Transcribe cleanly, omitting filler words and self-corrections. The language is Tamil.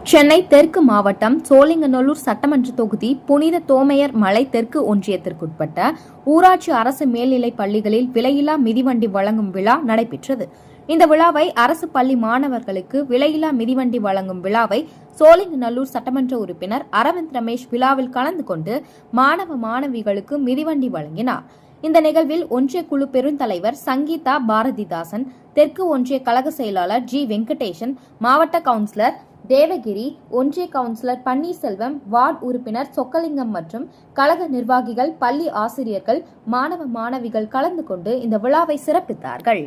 சென்னை தெற்கு மாவட்டம் சோழிங்கநல்லூர் சட்டமன்ற தொகுதி புனித தோமையர் மலை தெற்கு ஒன்றியத்திற்குட்பட்ட ஊராட்சி அரசு மேல்நிலைப் பள்ளிகளில் விலையில்லா மிதிவண்டி வழங்கும் விழா நடைபெற்றது. இந்த விழாவை அரசு பள்ளி மாணவர்களுக்கு விலையில்லா மிதிவண்டி வழங்கும் விழாவை சோழிங்கநல்லூர் சட்டமன்ற உறுப்பினர் அரவிந்த் ரமேஷ் விழாவில் கலந்து கொண்டு மாணவ மாணவிகளுக்கு மிதிவண்டி வழங்கினார். இந்த நிகழ்வில் ஒன்றிய குழு பெருந்தலைவர் சங்கீதா பாரதிதாசன், தெற்கு ஒன்றிய கழக செயலாளர் ஜி வெங்கடேசன், மாவட்ட கவுன்சிலர் தேவகிரி, ஒன்றிய கவுன்சிலர் பன்னீர்செல்வம், வார்டு உறுப்பினர் சொக்கலிங்கம் மற்றும் கழக நிர்வாகிகள், பள்ளி ஆசிரியர்கள், மாணவ மாணவிகள் கலந்து கொண்டு இந்த விழாவை சிறப்பித்தார்கள்.